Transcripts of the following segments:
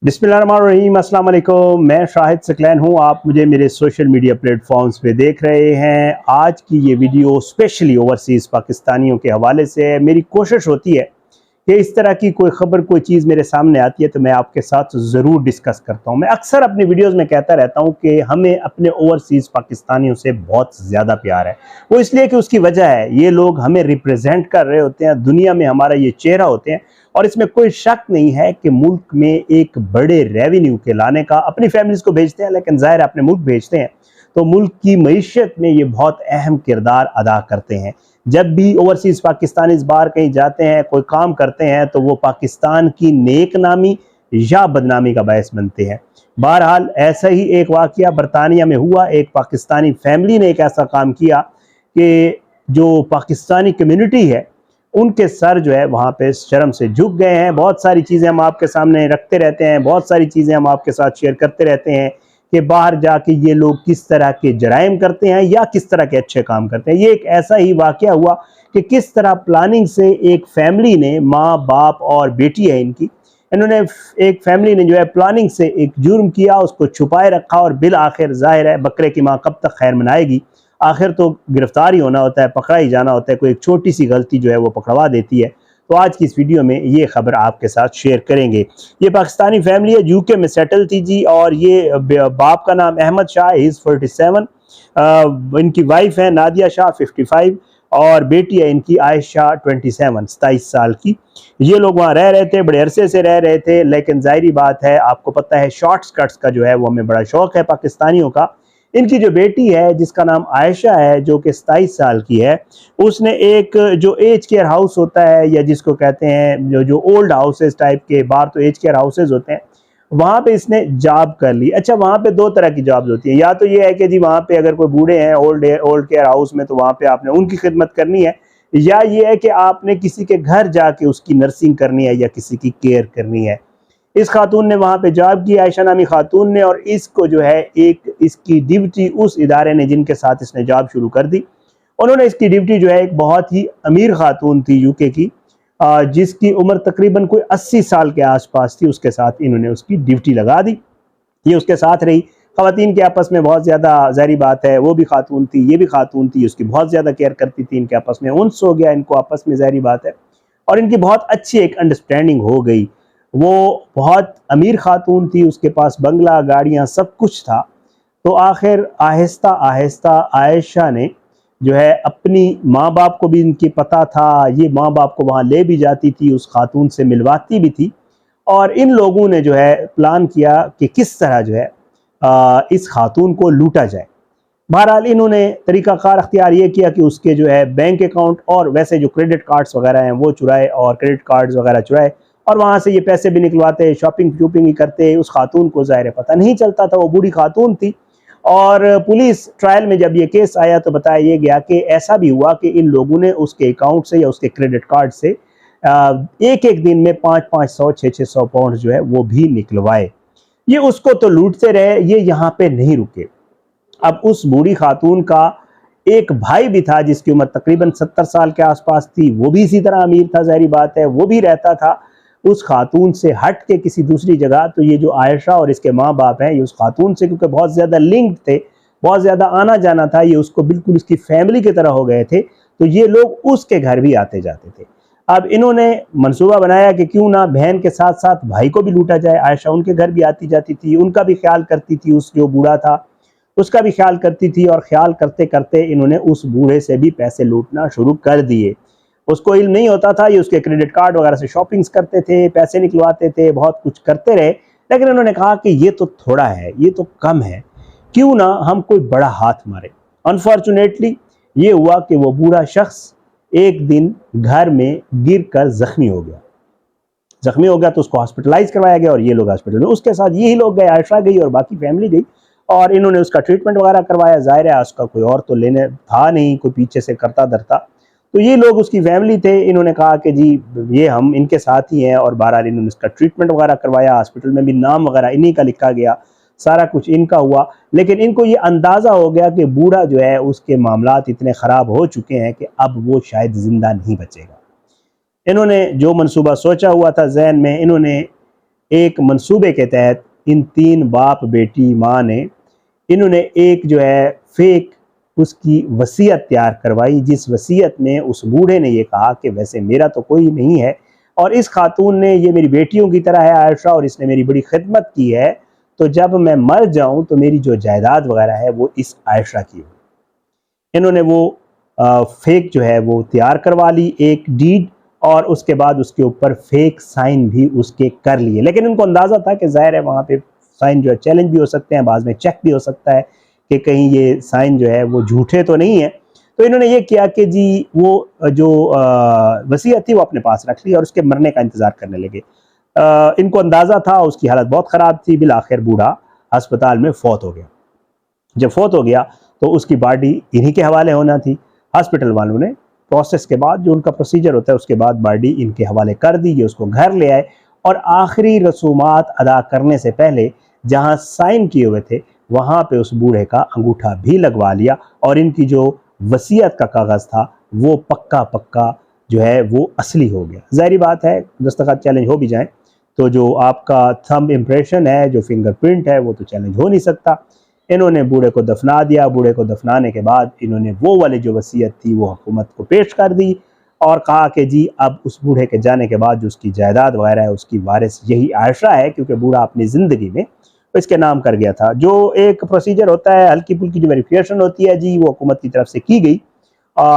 बिस्मिल्लाहिर्रहमानिर्रहीम, अस्सलाम वालेकुम। मैं शाहिद सकलैन हूँ। आप मुझे मेरे सोशल मीडिया प्लेटफॉर्म्स पे देख रहे हैं। आज की ये वीडियो स्पेशली ओवरसीज़ पाकिस्तानियों के हवाले से है। मेरी कोशिश होती है कि इस तरह की कोई ख़बर, कोई चीज़ मेरे सामने आती है तो मैं आपके साथ ज़रूर डिस्कस करता हूँ। मैं अक्सर अपनी वीडियोज़ में कहता रहता हूँ कि हमें अपने ओवरसीज़ पाकिस्तानियों से बहुत ज़्यादा प्यार है। वो इसलिए कि उसकी वजह है, ये लोग हमें रिप्रेजेंट कर रहे होते हैं, दुनिया में हमारा ये चेहरा होते हैं। और इसमें कोई शक नहीं है कि मुल्क में एक बड़े रेवेन्यू के लाने का, अपनी फैमिलीज़ को भेजते हैं लेकिन ज़ाहिर है अपने मुल्क भेजते हैं, तो मुल्क की मईशत में ये बहुत अहम किरदार अदा करते हैं। जब भी ओवरसीज़ पाकिस्तानीज़ बाहर कहीं जाते हैं, कोई काम करते हैं, तो वो पाकिस्तान की नेक नामी या बदनामी का बायस बनते हैं। बहरहाल ऐसा ही एक वाक़या बरतानिया में हुआ। एक पाकिस्तानी फैमिली ने एक ऐसा काम किया कि जो पाकिस्तानी कम्युनिटी है उनके सर जो है वहाँ पे शर्म से झुक गए हैं। बहुत सारी चीज़ें हम आपके सामने रखते रहते हैं, बहुत सारी चीज़ें हम आपके साथ शेयर करते रहते हैं कि बाहर जाके ये लोग किस तरह के जराइम करते हैं या किस तरह के अच्छे काम करते हैं। ये एक ऐसा ही वाक़या हुआ कि किस तरह प्लानिंग से एक फैमिली ने, माँ बाप और बेटी है इनकी, इन्होंने एक फैमिली ने जो है प्लानिंग से एक जुर्म किया, उसको छुपाए रखा और बिल आखिर ज़ाहिर है बकरे की माँ कब तक खैर मनाएगी। आखिर तो गिरफ्तार ही होना होता है, पकड़ा ही जाना होता है। कोई एक छोटी सी गलती जो है वो पकड़वा देती है। तो आज की इस वीडियो में ये खबर आपके साथ शेयर करेंगे। ये पाकिस्तानी फैमिली है, यूके में सेटल थी जी, और ये बाप का नाम अहमद शाह, ही इज़ 47। इनकी वाइफ है नादिया शाह 55 और बेटी है इनकी आयशा 27 साल की। ये लोग वहाँ रह रहे थे, बड़े अरसे से रह रहे थे, लेकिन जाहिर बात है, आपको पता है शॉर्ट स्कर्ट्स का जो है वो हमें बड़ा शौक है पाकिस्तानियों का। इनकी जो बेटी है जिसका नाम आयशा है, जो कि 27 साल की है, उसने एक जो एज केयर हाउस होता है या जिसको कहते हैं जो ओल्ड हाउसेस टाइप के, बाहर तो एज केयर हाउसेस होते हैं, वहाँ पे इसने जॉब कर ली। अच्छा, वहाँ पे दो तरह की जॉब्स होती है। या तो ये है कि जी वहाँ पे अगर कोई बूढ़े हैं ओल्ड केयर हाउस में, तो वहाँ पे आपने उनकी खिदमत करनी है, या ये है कि आपने किसी के घर जाके उसकी नर्सिंग करनी है या किसी की केयर करनी है। इस खातून ने वहाँ पे जॉब की, आयशा नामी खातून ने, और इसको जो है एक इसकी ड्यूटी उस इदारे ने जिनके साथ इसने जॉब शुरू कर दी, उन्होंने इसकी ड्यूटी जो है, एक बहुत ही अमीर खातून थी यूके की, जिसकी उम्र तकरीबन कोई 80 साल के आसपास थी, उसके साथ इन्होंने उसकी ड्यूटी लगा दी। ये उसके साथ रही। ख़वातीन के आपस में बहुत ज़्यादा, ज़ाहिर बात है, वो भी खातून थी, ये भी खातून थी, उसकी बहुत ज़्यादा केयर करती थी। इनके आपस में उन्स हो गया इनको आपस में, ज़ाहिर बात है, और इनकी बहुत अच्छी एक अंडरस्टैंडिंग हो गई। वो बहुत अमीर खातून थी, उसके पास बंगला, गाड़ियाँ, सब कुछ था। तो आखिर आहिस्ता आहिस्ता आयशा ने जो है, अपनी माँ बाप को भी इनकी पता था, ये माँ बाप को वहाँ ले भी जाती थी, उस खातून से मिलवाती भी थी, और इन लोगों ने जो है प्लान किया कि किस तरह जो है इस खातून को लूटा जाए। बहरहाल इन्होंने तरीक़ाकार अख्तियार ये किया कि उसके जो है बैंक अकाउंट और वैसे जो क्रेडिट कार्ड्स वगैरह हैं वो चुराए, और क्रेडिट कार्ड्स वगैरह चुराए, और वहाँ से ये पैसे भी निकलवाते, शॉपिंग ही करते। उस खातून को ज़ाहिर पता नहीं चलता था, वो बूढ़ी खातून थी। और पुलिस ट्रायल में जब ये केस आया तो बताया ये गया कि ऐसा भी हुआ कि इन लोगों ने उसके अकाउंट से या उसके क्रेडिट कार्ड से एक एक दिन में 500-500, 600 पाउंड जो है वो भी निकलवाए। ये उसको तो लूटते रहे, ये यहाँ पे नहीं रुके। अब उस बूढ़ी खातून का एक भाई भी था जिसकी उम्र तकरीबन 70 साल के आसपास थी, वो भी इसी तरह अमीर था, ज़ाहिर बात है, वो भी रहता था उस खातून से हट के किसी दूसरी जगह। तो ये जो आयशा और इसके माँ बाप हैं, ये उस खातून से क्योंकि बहुत ज़्यादा लिंक्ड थे, बहुत ज़्यादा आना जाना था, ये उसको बिल्कुल उसकी फैमिली की तरह हो गए थे, तो ये लोग उसके घर भी आते जाते थे। अब इन्होंने मंसूबा बनाया कि क्यों ना बहन के साथ साथ भाई को भी लूटा जाए। आयशा उनके घर भी आती जाती थी, उनका भी ख्याल करती थी, उस जो बूढ़ा था उसका भी ख्याल करती थी, और ख्याल करते करते इन्होंने उस बूढ़े से भी पैसे लूटना शुरू कर दिए। उसको इल्म नहीं होता था, ये उसके क्रेडिट कार्ड वगैरह से शॉपिंग्स करते थे, पैसे निकलवाते थे, बहुत कुछ करते रहे। लेकिन उन्होंने कहा कि ये तो थोड़ा है, ये तो कम है, क्यों ना हम कोई बड़ा हाथ मारे। अनफॉर्चुनेटली ये हुआ कि वो बूढ़ा शख्स एक दिन घर में गिर कर ज़ख्मी हो गया। ज़ख्मी हो गया तो उसको हॉस्पिटलाइज करवाया गया, और ये लोग हॉस्पिटल में, उसके साथ यही लोग गए, आयशा गई और बाकी फैमिली गई, और इन्होंने उसका ट्रीटमेंट वगैरह करवाया। ज़ाहिर है उसका कोई और तो लेने था नहीं, कोई पीछे से करता धरता। तो ये लोग उसकी फैमिली थे, इन्होंने कहा कि जी ये हम इनके साथ ही हैं, और बहरहाल इन्होंने उसका ट्रीटमेंट वगैरह करवाया। हॉस्पिटल में भी नाम वगैरह इन्हीं का लिखा गया, सारा कुछ इनका हुआ। लेकिन इनको ये अंदाज़ा हो गया कि बूढ़ा जो है उसके मामलात इतने ख़राब हो चुके हैं कि अब वो शायद ज़िंदा नहीं बचेगा। इन्होंने जो मंसूबा सोचा हुआ था जहन में, इन्होंने एक मंसूबे के तहत इन 3 बाप बेटी माँ ने, इन्होंने एक जो है फेक उसकी वसीयत तैयार करवाई, जिस वसीयत में उस बूढ़े ने ये कहा कि वैसे मेरा तो कोई नहीं है और इस खातून ने, ये मेरी बेटियों की तरह है आयशा, और इसने मेरी बड़ी खिदमत की है, तो जब मैं मर जाऊं तो मेरी जो जायदाद वगैरह है वो इस आयशा की हो। इन्होंने वो फेक जो है वो तैयार करवा ली, एक डीड, और उसके बाद उसके ऊपर फेक साइन भी उसके कर लिए। लेकिन उनको अंदाज़ा था कि ज़ाहिर है वहाँ पे साइन जो है चैलेंज भी हो सकते हैं, बाद में चेक भी हो सकता है कि कहीं ये साइन जो है वो झूठे तो नहीं है। तो इन्होंने ये किया कि जी वो जो वसीयत थी वो अपने पास रख ली और उसके मरने का इंतज़ार करने लगे। इनको अंदाज़ा था उसकी हालत बहुत ख़राब थी, बिल आखिर बूढ़ा अस्पताल में फौत हो गया। जब फौत हो गया तो उसकी बॉडी इन्हीं के हवाले होना थी। हॉस्पिटल वालों ने प्रोसेस के बाद, जो उनका प्रोसीजर होता है, उसके बाद बॉडी इनके हवाले कर दी, ये उसको घर ले आए और आखिरी रसूमात अदा करने से पहले जहां साइन किए हुए थे वहां पे उस बूढ़े का अंगूठा भी लगवा लिया और इनकी जो वसीयत का कागज़ था वो पक्का पक्का जो है वो असली हो गया। ज़ाहिर बात है दस्तखत चैलेंज हो भी जाए तो जो आपका थंब इम्प्रेशन है, जो फिंगरप्रिंट है, वो तो चैलेंज हो नहीं सकता। इन्होंने बूढ़े को दफना दिया। बूढ़े को दफनाने के बाद इन्होंने वो वाली जो वसीयत थी वो हुकूमत को पेश कर दी और कहा कि जी अब उस बूढ़े के जाने के बाद जो उसकी जायदाद वगैरह है उसकी वारिस यही आयशा है, क्योंकि बूढ़ा अपनी ज़िंदगी में इसके नाम कर गया था। जो एक प्रोसीजर होता है, हल्की फुल्की जो वेरिफिकेशन होती है जी, वो हुकूमत की तरफ से की गई।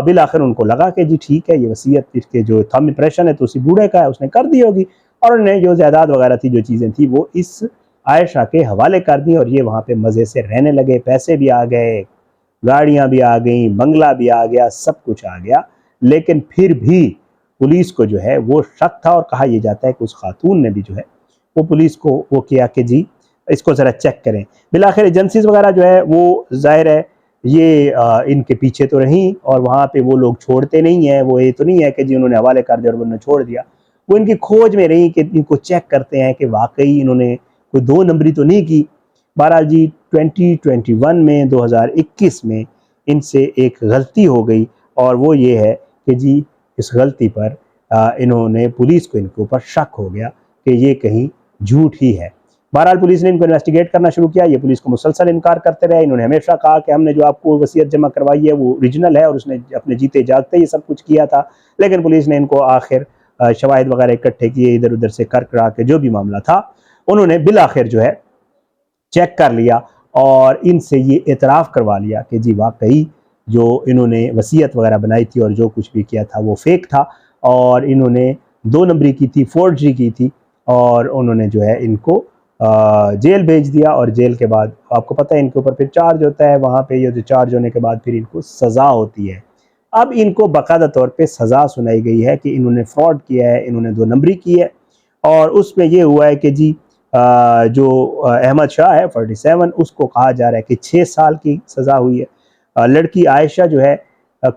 बिल आखिर उनको लगा कि जी ठीक है, ये वसीयत इसके जो थंब इम्प्रेशन है तो उसी बूढ़े का है, उसने कर दी होगी, और उन्हें जो जायदाद वगैरह थी, जो चीज़ें थी, वो इस आयशा के हवाले कर दी और ये वहाँ पे मज़े से रहने लगे। पैसे भी आ गए, गाड़ियाँ भी आ गई, बंगला भी आ गया, सब कुछ आ गया। लेकिन फिर भी पुलिस को जो है वो शक था और कहा यह जाता है कि उस खातून ने भी जो है वो पुलिस को वो किया कि जी इसको ज़रा चेक करें। बिलाखिर एजेंसीज वगैरह जो है वो ज़ाहिर है ये इनके पीछे तो रहीं और वहाँ पे वो लोग छोड़ते नहीं हैं। वो ये तो नहीं है कि जी उन्होंने हवाले कर दिया और उन्होंने छोड़ दिया, वो इनकी खोज में रही कि इनको चेक करते हैं कि वाकई इन्होंने कोई 2 नंबरी तो नहीं की। बहरहाल जी 2021 में 2021 में इनसे एक गलती हो गई और वो ये है कि जी इस गलती पर इन्होंने, पुलिस को इनके ऊपर शक हो गया कि ये कहीं झूठ ही है। बहरहाल पुलिस ने इनको इन्वेस्टिगेट करना शुरू किया। ये पुलिस को मुसलसल इनकार करते रहे। इन्होंने हमेशा कहा कि हमने जो आपको वसीयत जमा करवाई है वो ओरिजिनल है और उसने अपने जीते जागते ये सब कुछ किया था। लेकिन पुलिस ने इनको आखिर शवाहिद वगैरह इकट्ठे किए, इधर उधर से कर करा के जो भी मामला था उन्होंने बिल आखिर जो है चेक कर लिया और इनसे ये एतराफ़ करवा लिया कि जी वाकई जो इन्होंने वसीयत वगैरह बनाई थी और जो कुछ भी किया था वो फेक था और इन्होंने 2 नंबरी की थी, फोर्जरी की थी और उन्होंने जो है इनको जेल भेज दिया। और जेल के बाद आपको पता है इनके ऊपर फिर चार्ज होता है। वहाँ पे ये जो चार्ज होने के बाद फिर इनको सज़ा होती है। अब इनको बाकायदा तौर पे सज़ा सुनाई गई है कि इन्होंने फ्रॉड किया है, इन्होंने 2 नंबरी की है और उसमें ये हुआ है कि जी जो अहमद शाह है 47, उसको कहा जा रहा है कि 6 साल की सज़ा हुई है। लड़की आयशा जो है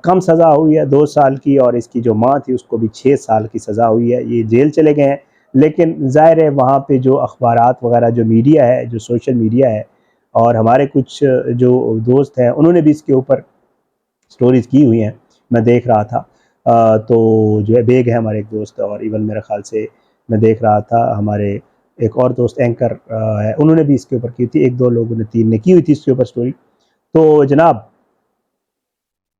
कम सज़ा हुई है, 2 साल की, और इसकी जो माँ थी उसको भी 6 साल की सज़ा हुई है। ये जेल चले गए हैं। लेकिन ज़ाहिर है वहाँ पे जो अखबारात वगैरह, जो मीडिया है, जो सोशल मीडिया है, और हमारे कुछ जो दोस्त हैं उन्होंने भी इसके ऊपर स्टोरीज़ की हुई हैं, मैं देख रहा था। तो जो है बेग है हमारे एक दोस्त, और इवन मेरे ख़्याल से मैं देख रहा था हमारे एक और दोस्त एंकर है, उन्होंने भी इसके ऊपर की थी। 1-2 लोगों ने, 3 ने की हुई थी इसके ऊपर स्टोरी। तो जनाब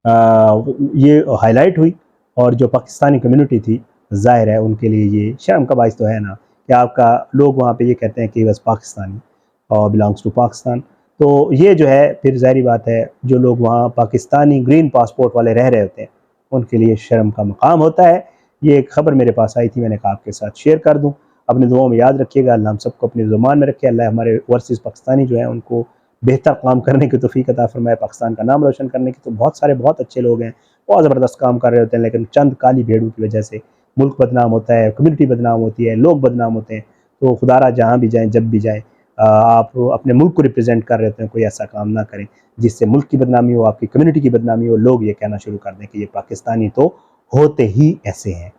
ये हाईलाइट हुई और जो पाकिस्तानी कम्युनिटी थी, ज़ाहिर है उनके लिए ये शर्म का बाइस तो है ना कि आपका लोग वहाँ पे ये कहते हैं कि बस पाकिस्तानी और बिलोंग्स टू पाकिस्तान। तो ये जो है फिर ज़ाहिर बात है जो लोग वहाँ पाकिस्तानी ग्रीन पासपोर्ट वाले रह रहे होते हैं उनके लिए शर्म का मकाम होता है। ये एक ख़बर मेरे पास आई थी, मैंने कहा आपके साथ शेयर कर दूँ। अपनी दुआओं में याद रखिएगा। अल्लाह हम सबको अपनी ज़ुबान में रखे। अल्लाह हमारे ओवरसीज़ पाकिस्तानी जो है उनको बेहतर काम करने की तौफ़ीक अता फ़रमाए, पाकिस्तान का नाम रोशन करने की। तो बहुत सारे बहुत अच्छे लोग हैं, बहुत ज़बरदस्त काम कर रहे होते हैं, लेकिन चंद काली भेड़ों की वजह से मुल्क बदनाम होता है, कम्युनिटी बदनाम होती है, लोग बदनाम होते हैं। तो खुदारा जहाँ भी जाएँ, जब भी जाएँ, आप अपने मुल्क को रिप्रेजेंट कर रहे होते हैं, कोई ऐसा काम ना करें जिससे मुल्क की बदनामी हो, आपकी कम्युनिटी की बदनामी हो, लोग ये कहना शुरू कर दें कि ये पाकिस्तानी तो होते ही ऐसे हैं।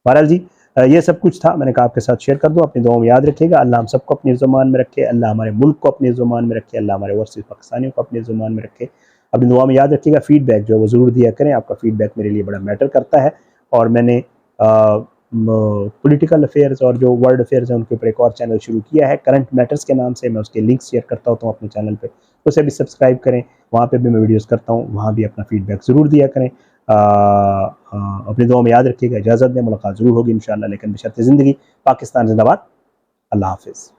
बहरहाल जी ये सब कुछ था, मैंने कहा आपके साथ शेयर कर दूँ। अपनी दुआओं में याद रखिएगा। अल्लाह हम सबको अपनी ज़ुबान में रखे, अल्लाह हमारे मुल्क को अपनी ज़ुबान में रखे, अल्लाह हमारे ओवरसीज़ पाकिस्तानियों को अपनी ज़ुबान में रखे। अपनी दुआ में याद रखिएगा। फ़ीडबैक जो है वो ज़रूर दिया करें, आपका फ़ीडबैक मेरे लिए बड़ा मैटर करता है। और मैंने पॉलिटिकल अफेयर्स और जो वर्ल्ड अफेयर्स हैं उनके ऊपर एक और चैनल शुरू किया है करंट मैटर्स के नाम से। मैं उसके लिंक शेयर करता होता हूँ अपने चैनल पे, उसे भी सब्सक्राइब करें। वहाँ पे भी मैं वीडियोस करता हूँ, वहाँ भी अपना फीडबैक ज़रूर दिया करें। अपनी दुआ में याद रखिएगा। इजाज़त दें, मुलाकात ज़रूर होगी इंशाअल्लाह, लेकिन बशर्ते ज़िंदगी। पाकिस्तान जिंदाबाद। अल्लाह हाफिज़।